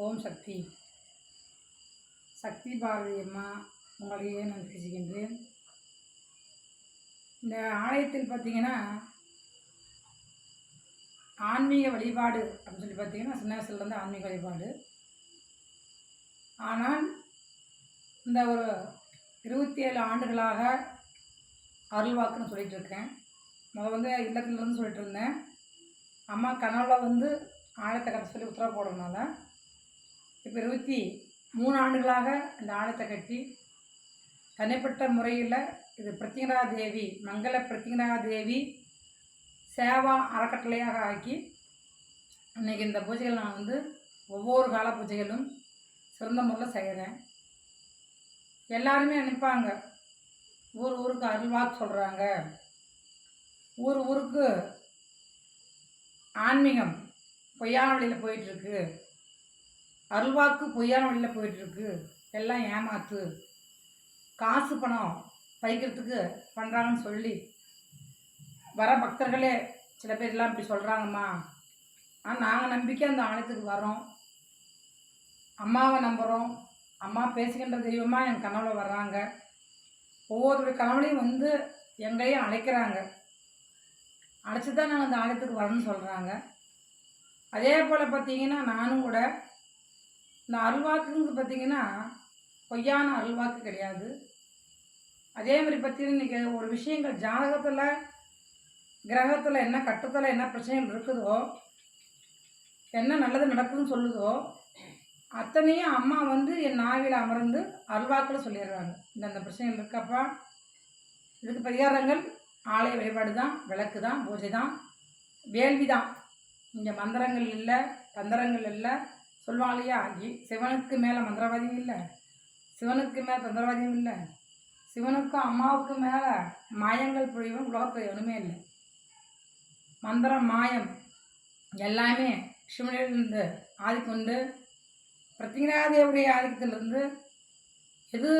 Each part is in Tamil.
ஓம் சக்தி. சக்தி பாரதி அம்மா உங்களையே நான் பேசுகின்றேன். இந்த ஆலயத்தில் பார்த்தீங்கன்னா ஆன்மீக வழிபாடு அப்படின்னு சொல்லி பார்த்தீங்கன்னா சின்ன வயசுலேருந்து ஆன்மீக வழிபாடு. ஆனால் இந்த ஒரு 27 ஆண்டுகளாக அருள்வாக்குன்னு சொல்லிகிட்டு இருக்கேன். இல்லத்துலேருந்து சொல்லிட்டு இருந்தேன். அம்மா கனவுல ஆலயத்தை கட்ட சொல்லி உத்தரவு போடுறதுனால இப்போ 23 ஆண்டுகளாக இந்த ஆலயத்தை கட்டி தனிப்பட்ட முறையில் இது பிரத்யங்கரா தேவி, மங்கள பிரத்யங்கரா தேவி சேவா அறக்கட்டளையாக ஆக்கி இன்றைக்கி இந்த பூஜைகள் நான் ஒவ்வொரு கால பூஜைகளும் சிறந்த முறையில் செய்கிறேன். எல்லாருமே நினைப்பாங்க, ஊருக்கு அருள்வாக்கு சொல்கிறாங்க, ஊருக்கு ஆன்மீகம் பொய்யான வழியில் போயிட்டுருக்கு, அருள்வாக்கு பொய்யான வழியில் போயிட்டுருக்கு, எல்லாம் ஏமாத்து, காசு பணம் பறிக்கிறதுக்கு பண்ணுறாங்கன்னு சொல்லி வர பக்தர்களே சில பேர்லாம் இப்படி சொல்கிறாங்கம்மா. ஆனால் நாங்கள் நம்பிக்கை அந்த ஆலயத்துக்கு வரோம், அம்மாவை நம்புகிறோம். அம்மா பேசுகின்ற தெய்வமாக என் கனவுல வர்றாங்க. ஒவ்வொருடைய கனவுலையும் எங்களையும் அழைக்கிறாங்க. அழைச்சி தான் நாங்கள் அந்த ஆலயத்துக்கு வரணும்னு சொல்கிறாங்க. அதே போல் பார்த்திங்கன்னா நானும் கூட இந்த அருள்வாக்குன்னு பார்த்திங்கன்னா பொய்யான அருள்வாக்கு கிடையாது. அதே மாதிரி பார்த்திங்கன்னா இன்றைக்கி ஒரு விஷயங்கள் ஜாதகத்தில் கிரகத்தில் என்ன கட்டத்தில் என்ன பிரச்சனைகள் இருக்குதோ, என்ன நல்லது நடக்குதுன்னு சொல்லுதோ அத்தனையும் அம்மா என் நாவில் அமர்ந்து அருள்வாக்கில் சொல்லிடுறாங்க. இந்த பிரச்சனைகள் இருக்கப்பா, இதுக்கு பரிகாரங்கள் ஆலய வழிபாடு தான், விளக்கு தான், பூஜை தான், வேள்வி தான். இங்கே மந்திரங்கள் இல்லை, தந்திரங்கள் இல்லை. சொல்லுவாங்க இல்லையா, சிவனுக்கு மேலே மந்திரவாதியும் இல்லை, சிவனுக்கு மேலே தந்திரவாதியும் இல்லை, சிவனுக்கும் அம்மாவுக்கு மேலே மாயங்கள் பொழிவும் உலகத்தில் எதுவுமே இல்லை. மந்திரம் மாயம் எல்லாமே சிவனிலிருந்து ஆதிக்கொண்டு பிரத்யங்கராதேவுடைய ஆதிக்கத்திலிருந்து எது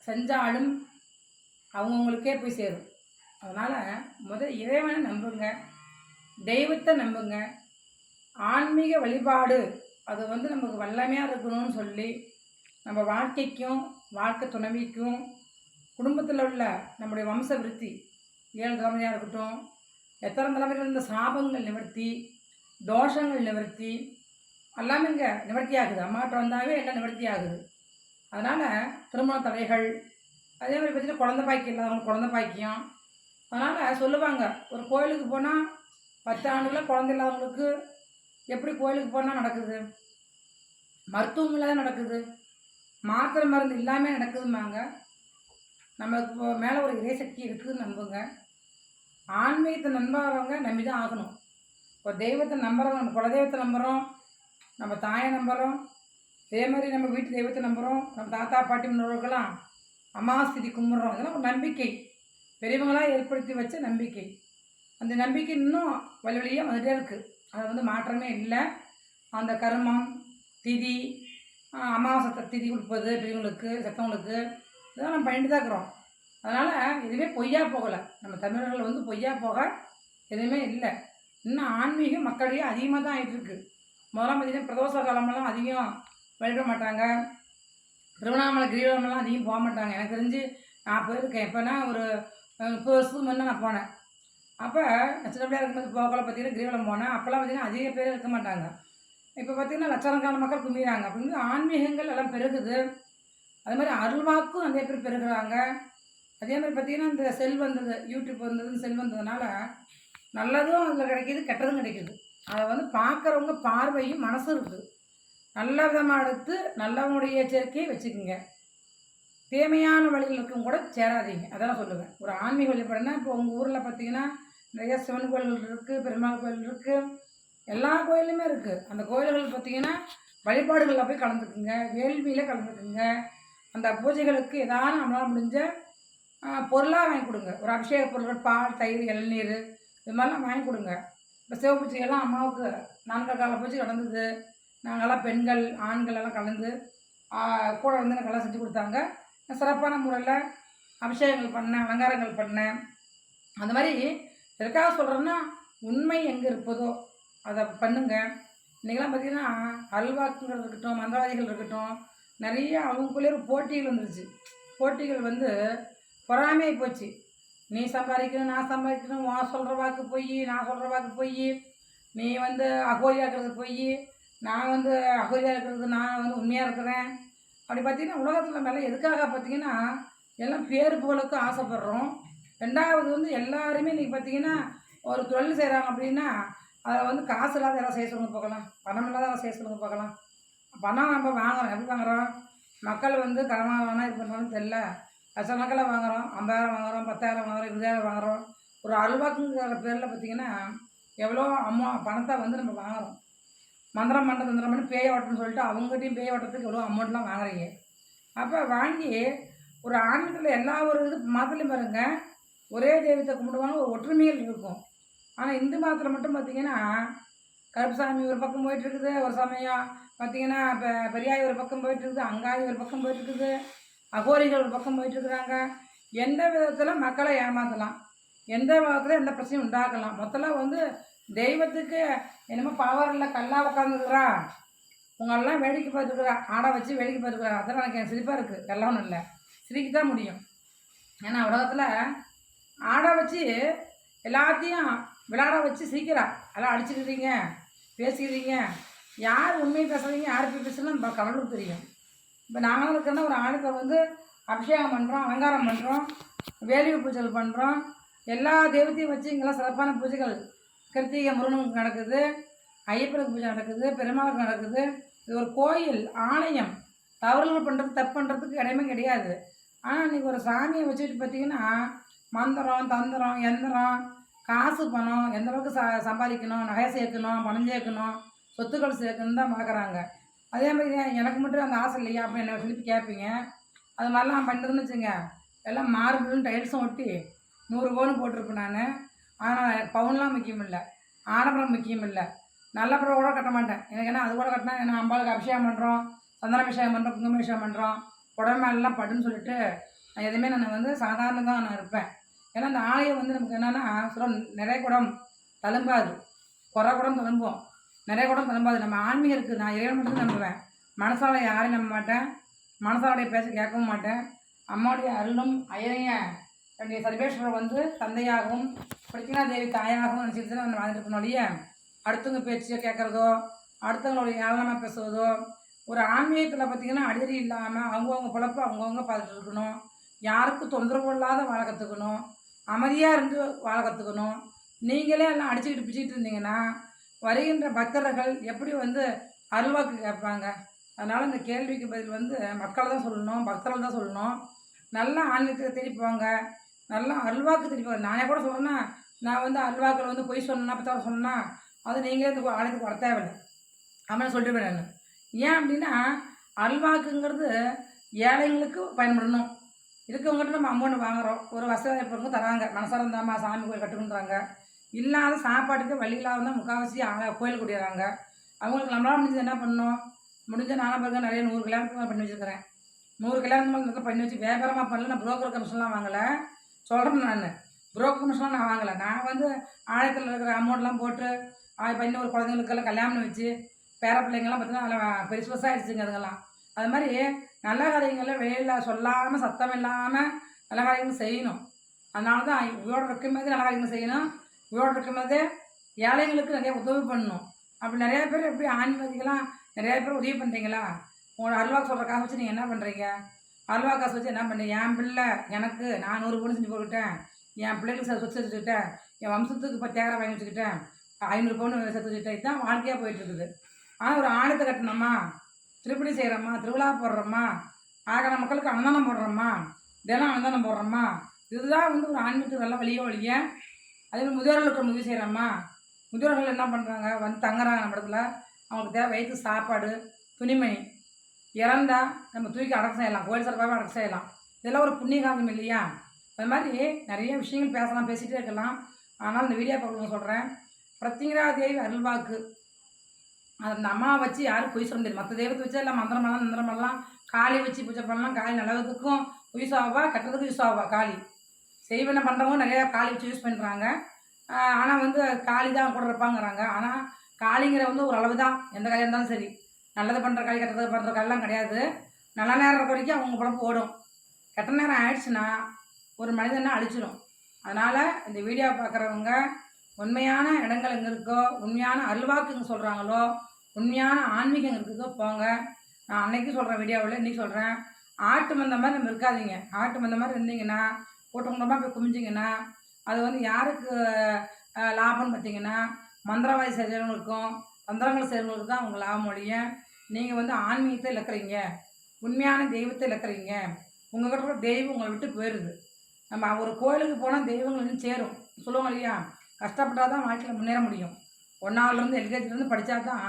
செஞ்சாலும் அவங்கவுங்களுக்கே போய் சேரும். அதனால் இறைவனை நம்புங்க, தெய்வத்தை நம்புங்க. ஆன்மீக வழிபாடு அது நமக்கு வல்லமையாக இருக்கணும்னு சொல்லி நம்ம வாழ்க்கைக்கும் வாழ்க்கை துணைவிக்கும் குடும்பத்தில் உள்ள நம்முடைய வம்ச விருத்தி 7 தலைமுறையாக இருக்கட்டும், எத்தனை தலைமுறையில் இருந்த சாபங்கள் நிவர்த்தி, தோஷங்கள் நிவர்த்தி எல்லாமே இங்கே நிவர்த்தி ஆகுது. அம்மாட்ட வந்தாவே எல்லாம் நிவர்த்தி ஆகுது. அதனால் திருமண தடைகள், அதே மாதிரி பார்த்திங்கன்னா குழந்தை பாக்கியம் இல்லாதவங்க குழந்தை பாக்கியம். அதனால் சொல்லுவாங்க, ஒரு கோயிலுக்கு போனால் 10 ஆண்டுகளில் குழந்தை இல்லாதவங்களுக்கு எப்படி கோயிலுக்கு போனால் நடக்குது, மருத்துவம் இல்லாத நடக்குது, மாத்திரை மருந்து இல்லாமல் நடக்குதுமாங்க. நம்மளுக்கு மேலே ஒரு இறைசக்தி இருக்குதுன்னு நம்புங்க. ஆன்மீகத்தை நம்புறவங்க நம்பி தான் ஆகணும். ஒரு தெய்வத்தை நம்புகிறவங்க, நம்ம குலதெய்வத்தை நம்புகிறோம், நம்ம தாயை நம்புகிறோம், அதே மாதிரி நம்ம வீட்டு தெய்வத்தை நம்புகிறோம், நம்ம தாத்தா பாட்டி முன்னோர்களெலாம் அமாவாசை கும்பிட்றோம். இதெல்லாம் ஒரு நம்பிக்கை, பெரியவங்களாக ஏற்படுத்தி வச்ச நம்பிக்கை. அந்த நம்பிக்கை இன்னும் வழி வழியாக வந்துகிட்டே இருக்குது. அது மாற்றமே இல்லை. அந்த கருமம் திதி, அமாவாசை திதி கொடுப்பது பெரியவங்களுக்கு செத்தவங்களுக்கு இதெல்லாம் நம்ம பண்ணிட்டு தான் இருக்கிறோம். அதனால் எதுவுமே பொய்யா போகலை. நம்ம தமிழர்கள் பொய்யா போக எதுவுமே இல்லை. இன்னும் ஆன்மீகம் மக்களிடையே அதிகமாக தான் ஆகிட்டுருக்கு. முதலாம் பார்த்திங்கன்னா பிரதோஷ காலமெல்லாம் அதிகம் வழிபட மாட்டாங்க, திருவண்ணாமலை கிரிவலமெல்லாம் அதிகம் போக மாட்டாங்க. எனக்கு தெரிஞ்சு நான் போயிருக்கேன். எப்போனா ஒரு 30 வருஷத்துக்கு முன்னே நான் போனேன். அப்போ சின்னப்படியாக இருக்கும்போது போகல பார்த்திங்கன்னா கிரிவலம் போனேன். அப்போல்லாம் பார்த்திங்கன்னா அதிக பேர் இருக்க மாட்டாங்க. இப்போ பார்த்திங்கன்னா லட்சக்கணக்கான மக்கள் கும்பிடுறாங்க. அப்படின்னு ஆன்மீகங்கள் எல்லாம் பெருகுது. அது மாதிரி அருள்வாக்கும் அதே பேர் பெருகிறாங்க. அதே மாதிரி பார்த்திங்கன்னா இந்த செல் வந்தது, யூடியூப் வந்ததுன்னு செல் வந்ததுனால நல்லதும் அதில் கிடைக்கிது, கெட்டதும் கிடைக்கிது. அதை பார்க்குறவங்க பார்வையும் மனசும் இருக்குது. நல்ல விதமாக எடுத்து நல்லவங்களுடைய சேர்க்கையை வச்சுக்கோங்க. தீமையான வழியில் இருக்கவங்க கூட சேராதீங்க. அதெல்லாம் சொல்லுவேன். ஒரு ஆன்மீக வழிபாடுனா இப்போ உங்கள் ஊரில் பார்த்திங்கன்னா நிறைய சிவன் கோயில்கள் இருக்குது, பெருமாள் கோயில் இருக்குது, எல்லா கோயிலுமே இருக்குது. அந்த கோயில்கள் பார்த்திங்கன்னா வழிபாடுகளில் போய் கலந்துக்குங்க, வேள்வியில் கலந்துக்குங்க. அந்த பூஜைகளுக்கு ஏதாவது நம்மளால் முடிஞ்ச பொருளாக வாங்கி கொடுங்க. ஒரு அபிஷேக பொருட்கள், பால், தயிர், இளநீர் இது மாதிரிலாம் வாங்கி கொடுங்க. இப்போ சிவ பூஜைகள்லாம் அம்மாவுக்கு 4 கால பூஜை நடந்தது. நாங்கள்லாம் பெண்கள் ஆண்கள் எல்லாம் கலந்து கூட எனக்கெல்லாம் செஞ்சு கொடுத்தாங்க. சிறப்பான முறையில் அபிஷேகங்கள் பண்ணேன், அலங்காரங்கள் பண்ணேன். அந்த மாதிரி எதுக்காக சொல்கிறேன்னா, உண்மை எங்கே இருப்பதோ அதை பண்ணுங்க. இன்றைக்கெல்லாம் பார்த்திங்கன்னா அல்வாக்குங்கிறது இருக்கட்டும், மந்திரவாதிகள் இருக்கட்டும், நிறைய அவங்களுக்குள்ளே ஒரு போட்டிகள் வந்துருச்சு. போட்டிகள் வந்து பொறாமையாகி போச்சு. நீ சம்பாதிக்கணும், நான் சம்பாதிக்கணும், உன் சொல்கிற வாக்கு பொய், நான் சொல்கிற வாக்கு பொய், நீ வந்து அகோரியாக இருக்கிறது பொய், நான் வந்து அகோரியாக இருக்கிறது நான் வந்து உண்மையாக இருக்கிறேன். அப்படி பார்த்திங்கன்னா உலகத்தில் மேலே எதுக்காக பார்த்திங்கன்னா எல்லாம் பேர் புகழுக்கு ஆசைப்படுறோம். ரெண்டாவது வந்து எல்லாருமே இன்றைக்கி பார்த்திங்கன்னா ஒரு தொழில் செய்கிறாங்க அப்படின்னா அதில் வந்து காசு இல்லாத யாராவது செய்ய சொல்லுங்க பார்க்கலாம், பணம் இல்லாத யாராவது செய்ய சொல்லுங்க பார்க்கலாம். பணம் நம்ம வாங்குகிறோம், எப்படி வாங்குகிறோம்? மக்கள் வந்து கடன் வாங்கினா இது பண்ணுறோன்னு தெரில, லட்சக்கணக்கில் வாங்குகிறோம், 50,000 வாங்குகிறோம், 10,000 வாங்குகிறோம், 20,000 வாங்குகிறோம். ஒரு அல்வாக்குங்கிற பேரில் பார்த்திங்கன்னா எவ்வளோ பணத்தை வந்து நம்ம வாங்குகிறோம். மந்திரம் பண்ண தந்திரம் பண்ணி பேய் ஓட்டணும்னு சொல்லிட்டு அவங்ககிட்டையும் பேய் ஓட்டத்துக்கு எவ்வளோ அமௌண்ட்லாம் வாங்குறீங்க. அப்போ வாங்கி ஒரு ஆன்மீகத்தில் எல்லா ஒரு இது மதத்துலையும் பாருங்க ஒரே தெய்வத்தை கும்பிடுவாங்க, ஒரு ஒற்றுமைகள் இருக்கும். ஆனால் இந்து மதத்தில் மட்டும் பார்த்திங்கன்னா கருப்புசாமி ஒரு பக்கம் போயிட்டுருக்குது, ஒரு சமயம் பார்த்திங்கன்னா இப்போ பெரியாய் ஒரு பக்கம் போயிட்டுருக்குது, அங்காயி ஒரு பக்கம் போயிட்டுருக்குது, அகோரிகள் ஒரு பக்கம் போயிட்டுருக்குறாங்க. எந்த விதத்தில் மக்களை ஏமாற்றலாம், எந்த விதத்தில் எந்த பிரச்சனையும் உண்டாக்கலாம். மொத்தத்தில் வந்து தெய்வத்துக்கு என்னமோ பவர் இல்லை, கல்லாக உட்காந்துருக்குறா, உங்களெல்லாம் வேடிக்கை பார்த்துருக்குறா, ஆடை வச்சு வேடிக்கை பார்த்துருக்குறா. அதெல்லாம் எனக்கு என் சிரிப்பாக இருக்குது. எல்லாம் ஒன்றும் இல்லை, சிரிக்க தான் முடியும். ஏன்னா உலகத்தில் ஆடை வச்சு எல்லாத்தையும் விளையாட வச்சு சிரிக்கிறா. எல்லாம் அடிச்சுக்கிறீங்க, பேசிக்கிறீங்க, யார் உண்மையை பேசுகிறீங்க, யார் போய் பேசுகிறோம் நம்ம கடவுளுக்கு தெரியும். இப்போ நாங்களும் இருக்கிறோன்னா ஒரு ஆளுக்கு வந்து அபிஷேகம் பண்ணுறோம், அலங்காரம் பண்ணுறோம், வேலிவு பூஜைகள் பண்ணுறோம், எல்லா தெய்வத்தையும் வச்சு இங்கெல்லாம் சிறப்பான பூஜைகள் கிருத்திகை முருகனுக்கு நடக்குது, ஐயப்பனுக்கு பூஜை நடக்குது, பெருமாளுக்கு நடக்குது. இது ஒரு கோயில் ஆலயம், தவறுகள் பண்ணுறது தப்பு பண்ணுறதுக்கு இடமே கிடையாது. ஆனால் இன்றைக்கி ஒரு சாமியை வச்சுட்டு பார்த்திங்கன்னா மந்திரம் தந்திரம் எந்திரம் காசு பணம் எந்த அளவுக்கு சம்பாதிக்கணும், நகை சேர்க்கணும், பணம் சேர்க்கணும், சொத்துக்கள் சேர்க்கணும் தான் பார்க்குறாங்க. அதே மாதிரி எனக்கு மட்டும் அந்த ஆசை இல்லையா அப்படின்னு என்ன திருப்பி கேட்பீங்க. அது மாதிரிலாம் பண்ணுறதுன்னு வச்சுங்க, எல்லாம் மார்பிளும் டைல்ஸும் ஒட்டி 100 பவுன் போட்டிருப்பேன் நான். ஆனால் பவுன்லாம் முக்கியம் இல்லை, ஆடம்பரம் முக்கியம் இல்லை, நல்ல படம் கூட கட்ட மாட்டேன். எனக்கு என்ன அது கூட கட்டினா என்ன அம்பாளுக்கு அபிஷேகம் பண்ணுறோம், சந்தனாபிஷேகம் பண்ணுறோம், குங்குமாபிஷேகம் பண்ணுறோம், உடம்பு மேலாம் பட்டுன்னு சொல்லிட்டு நான் எதுவுமே நான் வந்து சாதாரண தான் நான் இருப்பேன். ஏன்னா அந்த ஆலயம் வந்து நமக்கு என்னென்னா சொல்ல நிறைய குடம் தழும்பாது, குறை குடம் தழும்போம், நிறைய குடம் தழும்பாது. நம்ம ஆன்மீகம் இருக்குது, நான் இறைவன் மட்டும் நம்புவேன், மனசால யாரையும் நம்ப மாட்டேன், மனசாவுடைய பேச கேட்கவும் மாட்டேன். அம்மாவுடைய அருளும் ஐயனைய என்னுடைய சர்வேஸ்வரர் வந்து தந்தையாகவும் பிரத்தினா தேவி தாயாகவும் நினச்சிட்டு தான் நான் வாழ்ந்துட்டு இருக்கணுடைய அடுத்தவங்க பேச்சியை கேட்குறதோ அடுத்தவங்களுடைய ஏளனமாக பேசுவதோ. ஒரு ஆன்மீகத்தில் பார்த்திங்கன்னா அடிதடி இல்லாமல் அவங்கவுங்க பிழப்ப அவங்கவுங்க பார்த்துட்டு இருக்கணும், யாருக்கும் தொந்தரவு இல்லாத வாழ கற்றுக்கணும், அமைதியாக இருந்து வாழ கற்றுக்கணும். நீங்களே எல்லாம் அடிச்சுக்கிட்டு பிடிச்சிக்கிட்டு இருந்தீங்கன்னா வருகின்ற பக்தர்கள் எப்படி வந்து அருள்வாக்கு கேட்பாங்க? அதனால் இந்த கேள்விக்கு பதில் வந்து மக்களை தான் சொல்லணும், பக்தர்கள் தான் சொல்லணும். நல்லா ஆன்மீகத்தை தேடி போவாங்க, நல்லா அருள்வாக்கு தேடி போவாங்க. நானே கூட சொல்கிறேன்னா நான் வந்து அருள்வாக்கில் வந்து பொய் சொன்னேன்னா பற்றி சொன்னேன்னா அது நீங்களே இந்த ஆலயத்துக்கு வர தேவையில்லை அப்படின்னு சொல்லிட்டு நான். ஏன் அப்படின்னா அருள்வாக்குங்கிறது ஏழைங்களுக்கு பயன்படணும். இருக்கவங்ககிட்ட நம்ம அமௌண்ட் வாங்குகிறோம், ஒரு வசதி வாய்ப்பவங்க தராங்க, மனசாரம் தாம்மா சாமி கோயில் கட்டுக்குன்றாங்க. இல்லாத சாப்பாட்டுக்கு வழி இல்லாத தான் முக்கால்வாசி கோயில் கூட்டிடுறாங்க. அவங்களுக்கு நம்மளால் முடிஞ்சது என்ன பண்ணணும்? முடிஞ்ச நானும் பிறகு நிறைய 100 கல்யாணத்துக்கு பண்ணி வச்சுருக்கிறேன். 100 கல்யாணத்துக்கு பண்ணி வச்சு வியாபாரமாக பண்ணல. நான் புரோக்கர் கமிஷன்லாம் வாங்கலை, சொல்கிறேன். நான் புரோக்கர் கமிஷன்லாம் நான் வாங்கலை. நான் வந்து ஆலயத்தில் இருக்கிற அமௌண்ட்லாம் போட்டு பண்ணி ஒரு குழந்தைங்களுக்கெல்லாம் கல்யாணம் வச்சு பேர பிள்ளைங்கள்லாம் பார்த்தீங்கன்னா அதில் பெருசு பெருசாக ஆகிடுச்சுங்க. அதுங்கெல்லாம் அது மாதிரி நல்ல காரியங்களில் வெளியில் சொல்லாமல் சத்தம் இல்லாமல் நல்ல காரியங்கள் செய்யணும். அதனால தான் இவ்வளோ இருக்கும்போது நல்ல காரியங்கள் செய்யணும், இவ்வளோ இருக்கும்போது ஏழைங்களுக்கு நிறைய உதவி பண்ணணும். அப்படி நிறையா பேர் எப்படி ஆன்மீகலாம் நிறையா பேர் உதவி பண்ணுறீங்களா? உங்களோட அல்வாக்கு சொல்கிற காசு வச்சு நீங்கள் என்ன பண்ணுறீங்க? அல்வா காசு வச்சு என்ன பண்ணுறீங்க? என் பிள்ளை எனக்கு நான் 100 பவுன் செஞ்சு போட்டுக்கிட்டேன், என் பிள்ளைகளுக்கு சொத்து வச்சுக்கிட்டேன், என் வம்சத்துக்கு 10,000 வாங்கி வச்சுக்கிட்டேன், 500 பவுன் சேர்த்து வச்சுக்கிட்டேன். இதுதான் வாழ்க்கையாக போயிட்டுருக்குது. ஆனால் ஒரு ஆலயத்தை கட்டணுமா, திருப்பணி செய்கிறோமா, திருவிழா போடுறோமா, ஆகிற மக்களுக்கு அன்னதானம் போடுறோமா, தினம் அன்னதானம் போடுறோமா, இதுதான் வந்து ஒரு ஆன்மீகத்துக்கு நல்ல வழிய. அதேமாதிரி முதியோர்களுக்கு உதவி செய்கிறோமா, முதியோர்கள் என்ன பண்ணுறாங்க, வந்து தங்குறாங்க நம்ம இடத்துல, அவங்களுக்கு தேவை வயிற்று சாப்பாடு, துணிமணி. இறந்தா நம்ம தூக்கி அடக்கம் செய்யலாம், கோயில் சிறப்பாக அடக்கம் செய்யலாம். இதெல்லாம் ஒரு புண்ணிய காரியம் இல்லையா? அது மாதிரி நிறைய விஷயங்கள் பேசலாம், பேசிகிட்டே இருக்கலாம். ஆனால் இந்த வீடியோ பார்க்க சொல்கிறேன், பிரத்திங்கரா தேவி அருள்வாக்கு அந்த அம்மாவை வச்சு யாரும் பொய் சொல்ல முடியாது. மற்ற தெய்வத்தை வச்சு எல்லாம் மந்திரமெல்லாம் நந்திரமெல்லாம் காளி வச்சு பூஜை பண்ணலாம். காளி நல்லதுக்கும் யூஸ் ஆவா, கட்டுறதுக்கும் யூஸ் ஆவா. காளி செய்வனை பண்ணுறவங்க நிறையா காளி வச்சு யூஸ் பண்ணுறாங்க. ஆனால் வந்து காளி தான் கூட இருப்பாங்கிறாங்க. ஆனால் காளிங்கிற வந்து ஒரு அளவு தான், எந்த காயாக இருந்தாலும் சரி. நல்லது பண்ணுற காய் கெட்டது பண்ணுற காயெல்லாம் கிடையாது. நல்ல நேரம் இருக்க வரைக்கும் அவங்க குழம்பு ஓடும். கெட்ட நேரம் ஆயிடுச்சுன்னா ஒரு மனிதனை அழிச்சிடும். அதனால் இந்த வீடியோ பார்க்குறவங்க உண்மையான இடங்கள் எங்கே இருக்கோ, உண்மையான அல்வாக்கு எங்கே சொல்கிறாங்களோ, உண்மையான ஆன்மீகம் எங்கே இருக்குதோ போங்க. நான் அன்னைக்கு சொல்கிறேன் வீடியோவில், இன்றைக்கி சொல்கிறேன். ஆட்டு மந்த மாதிரி நம்ம இருக்காதீங்க. ஆட்டு மந்த மாதிரி இருந்தீங்கன்னா கூட்டமாக போய் குமிஞ்சிங்கன்னா அது வந்து யாருக்கு லாபம்னு பார்த்தீங்கன்னா மந்திரவாதி செய்கிறவங்களுக்கும் தந்திரங்கள் செய்கிறவங்களுக்கு தான் அவங்க லாபம் ஒழிய நீங்கள் வந்து ஆன்மீகத்தை இழக்கிறீங்க, உண்மையான தெய்வத்தை இழக்கிறீங்க. உங்கள்கிட்ட இருக்கிற தெய்வம் உங்களை விட்டு போயிடுது. நம்ம ஒரு கோயிலுக்கு போனால் தெய்வங்கள் இன்னும் சேரும் சொல்லுவாங்க இல்லையா? கஷ்டப்பட்டால் தான் வாழ்க்கையில் முன்னேற முடியும். 1ஆவதுலேருந்து எல்கேஜிலேருந்து படித்தா தான்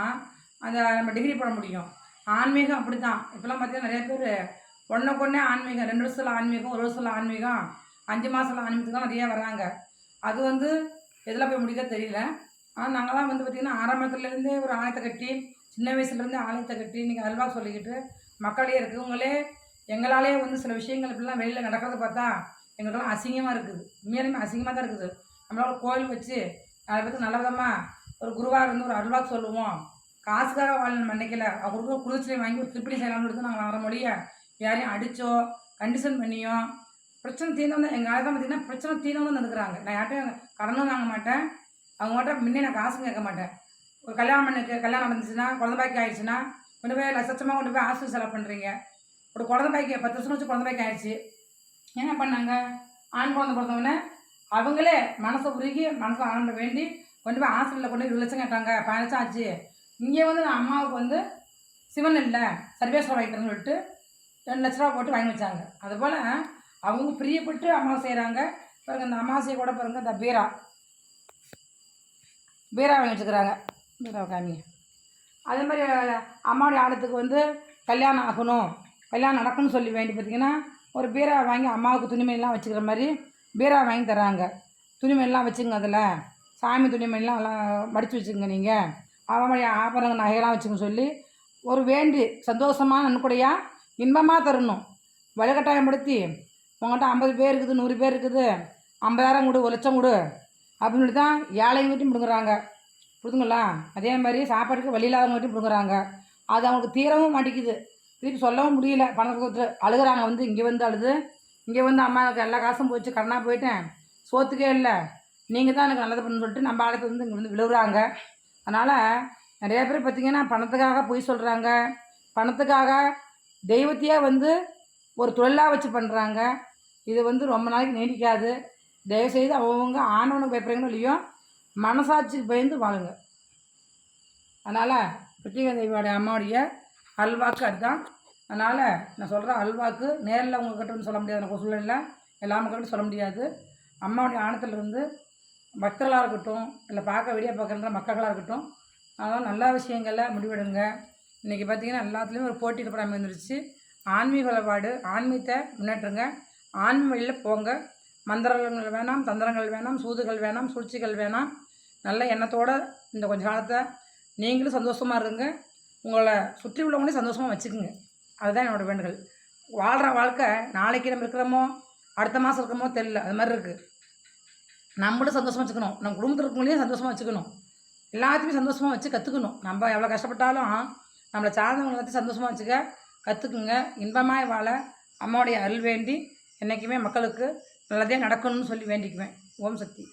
அந்த நம்ம டிகிரி போட முடியும். ஆன்மீகம் அப்படி தான். இப்போலாம் பார்த்தீங்கன்னா நிறைய பேர் ஒன்றுக்கொன்னே ஆன்மீகம், 2 வருஷத்தில் ஆன்மீகம், 1 வருஷத்தில் ஆன்மீகம், 5 மாதத்தில் ஆன்மீகத்துக்கு தான் நிறையா வராங்க. அது வந்து எதில் போய் முடியுதோ தெரியல. ஆனால் நாங்களாம் வந்து பார்த்திங்கன்னா ஆரம்பத்துலேருந்தே ஒரு ஆலயத்தை கட்டி, சின்ன வயசுலேருந்தே ஆலயத்தை கட்டி இன்றைக்கி அல்வா சொல்லிக்கிட்டு மக்களே இருக்கவங்களே எங்களாலே வந்து சில விஷயங்கள் இப்படிலாம் வெளியில் நடக்கிறத பார்த்தா எங்களுக்கெல்லாம் அசிங்கமாக இருக்குது. உண்மையாலுமே அசிங்கமாக தான் இருக்குது. நம்மளோட கோயில் வச்சு அதை பற்றி நல்ல விதமாக ஒரு குருவாக இருந்து ஒரு அல்வா சொல்லுவோம். காசுக்காக வாழணும் நினைக்கல. அவங்களுக்கு குளிர்ச்சியை வாங்கி ஒரு திருப்பி செய்யலாம்னு எடுத்து நாங்கள் வர மொழியை யாரையும் அடித்தோ கண்டிஷன் பண்ணியோ பிரச்சனை தீர்ந்தவங்க எங்கள் ஆள் தான் பார்த்திங்கன்னா பிரச்சனை தீர்ந்தவங்க நடந்துக்கிறாங்க. நான் யார்ட்டையும் கடனும் வாங்க மாட்டேன். அவங்ககிட்ட முன்னே நான் காசும் கேட்க மாட்டேன். ஒரு கல்யாணம் நடந்துச்சுன்னா குழந்தை பாக்கி ஆயிடுச்சுன்னா கொண்டு போய் லட்சமாக கொண்டு போய் ஹாஸ்பிட்டல் செலவு பண்ணுறீங்க. ஒரு குழந்தை பாக்கி 10 வருஷம் வச்சு குழந்தை பாக்கி ஆயிடுச்சு. என்ன பண்ணாங்க? ஆண் குழந்தை பிறந்தவொடனே அவங்களே மனசை உருகி மனசில் ஆனந்த வேண்டி கொண்டு போய் ஹாஸ்பிட்டலில் கொண்டு போய் 2 லட்சம் கேட்டாங்க, 15 லட்சம் ஆச்சு. இங்கே வந்து நான் அம்மாவுக்கு வந்து சிவன் இல்லை சர்வேஸ்வரம் வாங்கிட்டேன்னு சொல்லிட்டு 2 லட்ச ரூபா போட்டு வாங்கி வச்சாங்க. அதுபோல் அவங்க பிரியப்பட்டு அம்மாவை செய்கிறாங்க. பாருங்க இந்த அமாவாசையை கூட பாருங்க, இந்த பீரா வாங்கி வச்சுக்கிறாங்க. பீராவை காமிங்க. அதே மாதிரி அம்மாவுடைய ஆலயத்துக்கு வந்து கல்யாணம் ஆகணும், கல்யாணம் நடக்கணும்னு சொல்லி வேண்டி பார்த்திங்கன்னா ஒரு பீரா வாங்கி அம்மாவுக்கு துணிமணிலாம் வச்சுக்கிற மாதிரி பீரா வாங்கி தராங்க. துணிமணிலாம் வச்சுங்க, அதில் சாமி துணிமணிலாம் எல்லாம் மடித்து வச்சுங்க. நீங்கள் அவங்களுடைய ஆபரண நகையெல்லாம் வச்சுங்க சொல்லி ஒரு வேண்டி சந்தோஷமாக நன்கொடையாக இன்பமாக தரணும். வலுக்கட்டாயப்படுத்தி உங்கள்கிட்ட 50 பேர் இருக்குது, 100 பேர் இருக்குது, 50,000 கொடு, 1 லட்சம் கொடு அப்படின்னு சொல்லி தான் ஏழைங்க வீட்டையும் பிடுங்குறாங்க. புரிதுங்களா? அதே மாதிரி சாப்பாட்டுக்கு வழி இல்லாதவங்க வீட்டையும் பிடுங்குறாங்க. அது அவங்களுக்கு தீரவும் மாட்டேங்குது. திருப்பி சொல்லவும் முடியல. பணத்தை கொடுத்து அழுகிறாங்க. வந்து இங்கே வந்து அழுது இங்கே வந்து அம்மாவுக்கு எல்லா காசும் போச்சு, கடனாக போயிட்டேன், சோத்துக்கே இல்லை, நீங்கள் தான் எனக்கு நல்லது பண்ணு சொல்லிட்டு நம்ம ஆலயத்தை வந்து இங்கே வந்து விழுவுறாங்க. அதனால் நிறைய பேர் பார்த்திங்கன்னா பணத்துக்காக பொய் சொல்கிறாங்க. பணத்துக்காக தெய்வத்தையே வந்து ஒரு தொழிலாக வச்சு பண்ணுறாங்க. இது வந்து ரொம்ப நாளைக்கு நீடிக்காது. தயவுசெய்து அவங்க ஆணவனுக்கு பயப்படுறீங்களோ இல்லையோ மனசாட்சிக்கு பயந்து வாழுங்க. அதனால் கிருத்திகை தேவியோடைய அம்மாவுடைய அல்வாக்கு அதுதான். அதனால் நான் சொல்கிறேன், அல்வாக்கு நேரில் உங்கள்கிட்ட வந்து சொல்ல முடியாது. எனக்கு சூழ்நிலை எல்லா மக்கள்கிட்ட சொல்ல முடியாது. அம்மாவுடைய ஆணத்திலிருந்து பக்தர்களாக இருக்கட்டும், இல்லை பார்க்க வீடியோ பார்க்குற மக்களாக இருக்கட்டும், அதனால் நல்ல விஷயங்களில் முடிவெடுங்க. இன்றைக்கி பார்த்திங்கன்னா எல்லாத்துலேயும் ஒரு போட்டி இருக்கிற வந்துருச்சு. ஆன்மீக வழிபாடு, ஆன்மீகத்தை முன்னேற்றுங்க. ஆன்மீக வழியில் போங்க. மந்திரங்கள் வேணாம், தந்திரங்கள் வேணாம், சூதுகள் வேணாம், சூழ்ச்சிகள் வேணாம். நல்ல எண்ணத்தோடு இந்த கொஞ்ச காலத்தை நீங்களும் சந்தோஷமாக இருங்க. உங்களை சுற்றி உள்ளவங்களையும் சந்தோஷமாக வச்சுக்குங்க. அதுதான் என்னோடய வேண்டுகள். வாழ்கிற வாழ்க்கை நாளைக்கு நம்ம இருக்கிறோமோ அடுத்த மாதம் இருக்கிறோமோ தெரியல. அது மாதிரி இருக்குது. நம்மளும் சந்தோஷமாக வச்சுக்கணும், நம்ம குடும்பத்தில் இருக்கவங்களையும் சந்தோஷமாக வச்சுக்கணும், எல்லாத்தையுமே சந்தோஷமாக வச்சு கற்றுக்கணும். நம்ம எவ்வளோ கஷ்டப்பட்டாலும் நம்மளை சார்ந்தவங்க எல்லாத்தையும் சந்தோஷமாக வச்சுக்க கற்றுக்குங்க. இன்பமாய் வாழ அம்மாவுடைய அருள் வேண்டி என்றைக்குமே மக்களுக்கு நல்லதே நடக்கணும்னு சொல்லி வேண்டிக்குவேன். ஓம் சக்தி.